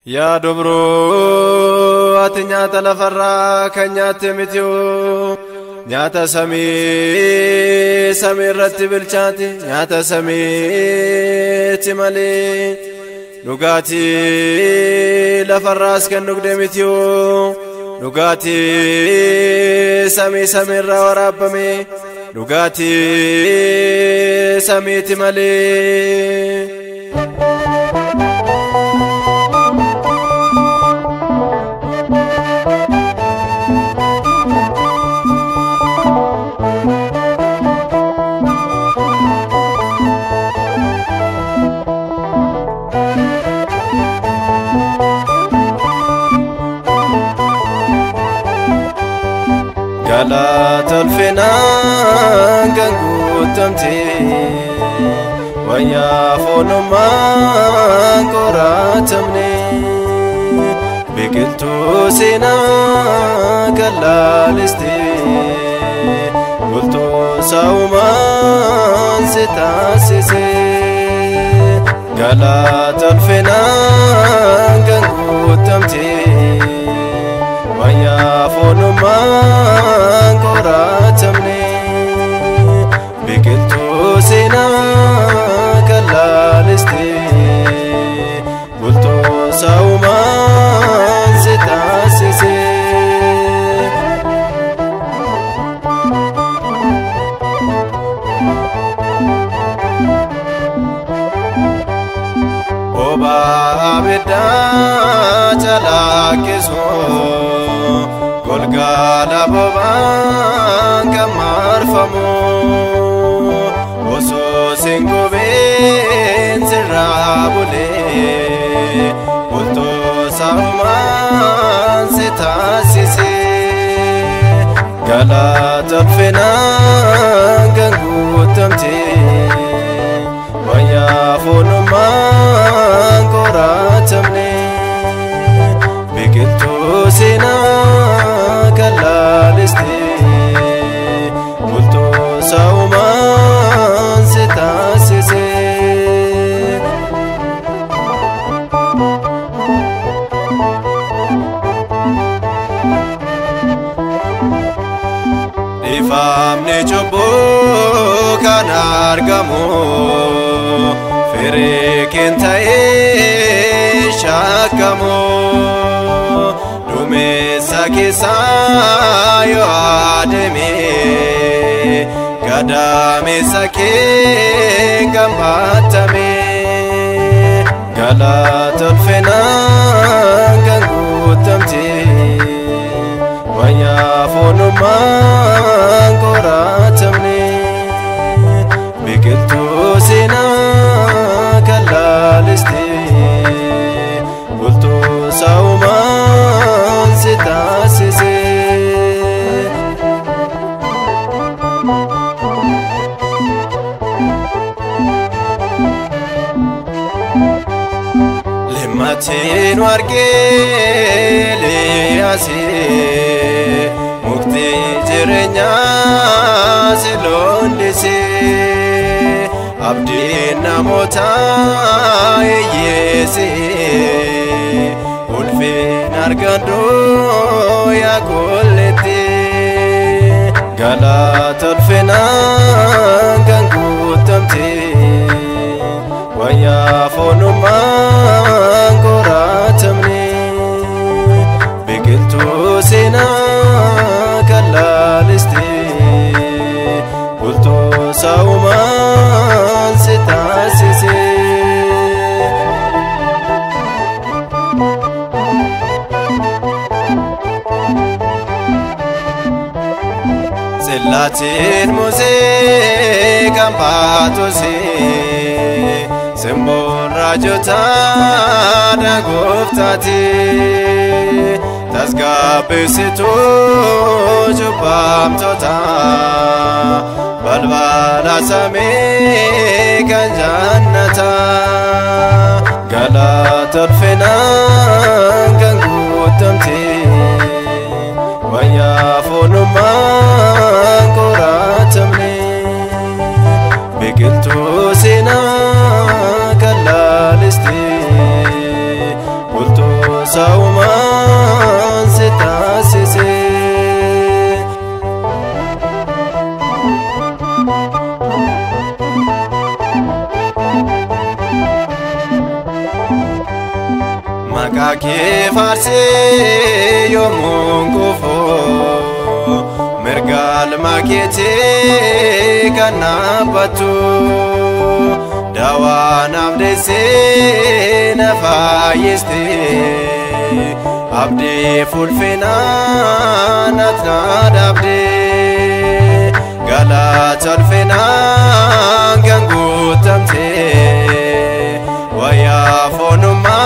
يا دبرو أتنيا تلفرا كنيات متيو نياتا سمي رتب الشاتي نياتا سمي تمالي نغاتي لفراس كن نقدمتيو نغاتي سمي راورابمي نغاتي سمي تمالي قالت الفنان قنقوتمتي ويا فونما قراتمني بقلتو سينا قلالستي قلتو ساومان ستاسسي قالت الفنان قنقوتمتي ويا فونما قراتمني بقلتو سينا كلالستي قلتو ساومان ستاسسي وبا عبدا تلاكسو قلقالا بوبان كمارفمو وسوسين قبين سرابولي قلتو ساومان ستاسسي قالت الفنان قنقوتمتي ويا فونمان قراتمني بقلتو سينا كلالستي قلتو ساومان ستاسسي ifamni chubbu kan argamu firikin ta'e shakkamu dumesa keessa yoo adeeme gadamesa kee gammattame galata ulfinaan kan guutamte wayyaa foonummaan qoraatamne biqiltuu seenaa kan laaliste bultuu saawumaan si taasise lemmatiin wargee leeyyaasee muktii jireenyaa si loondisee abdiin namootaa hiyyeessee ulfina argadhu yaa kolleettee galata ulfinaan kan guutamte wayyaa foonummaan qoraatamne biqiltuu seenaa kan laaliste bultuu saawumaan si taasise Latin musiikan baatosee simboon raajotaa dhagooftaati tasgabbeessituu cubbaamtoota balbala samii kan jannata galata ulfinaan kan guutamte wayyaa foonummaan qoraatamne biqiltuu seenaa kan laaliste bultuu sauman sitasise Makake farse yomun kufo mergal makete kanabatu dawan abdese nafayiste abdi fulfina natnad abdi galat alfina gangutamte waya fonuma